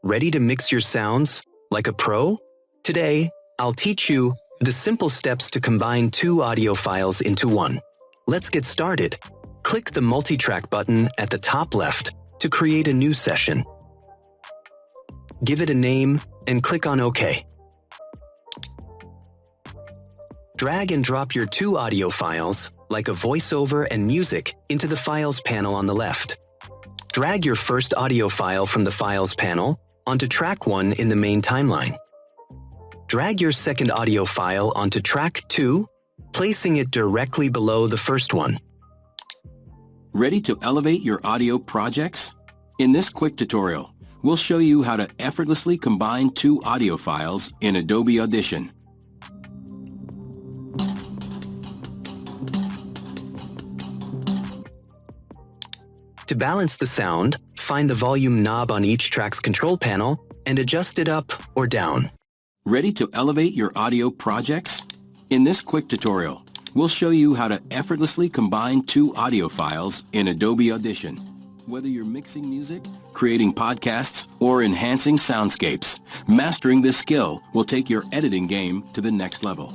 Ready to mix your sounds like a pro? Today, I'll teach you the simple steps to combine two audio files into one. Let's get started. Click the multi-track button at the top left to create a new session. Give it a name and click on OK. Drag and drop your two audio files, like a voiceover and music, into the Files panel on the left. Drag your first audio file from the Files panel onto track 1 in the main timeline. Drag your second audio file onto track 2, placing it directly below the first one. Ready to elevate your audio projects? In this quick tutorial, we'll show you how to effortlessly combine two audio files in Adobe Audition. To balance the sound, find the volume knob on each track's control panel and adjust it up or down. Ready to elevate your audio projects? In this quick tutorial, we'll show you how to effortlessly combine two audio files in Adobe Audition. Whether you're mixing music, creating podcasts, or enhancing soundscapes, mastering this skill will take your editing game to the next level.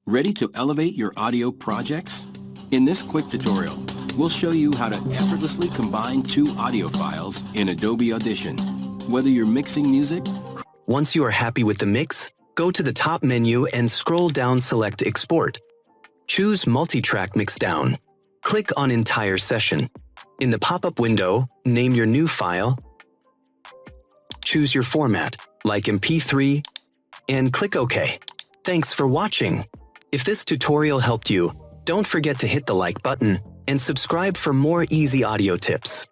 Ready to elevate your audio projects? In this quick tutorial, we'll show you how to effortlessly combine two audio files in Adobe Audition. Whether you're mixing music... Once you are happy with the mix, go to the top menu and scroll down, select Export. Choose Multi-Track Mix Down. Click on Entire Session. In the pop-up window, name your new file. Choose your format, like MP3, and click OK. Thanks for watching. If this tutorial helped you, don't forget to hit the like button and subscribe for more easy audio tips.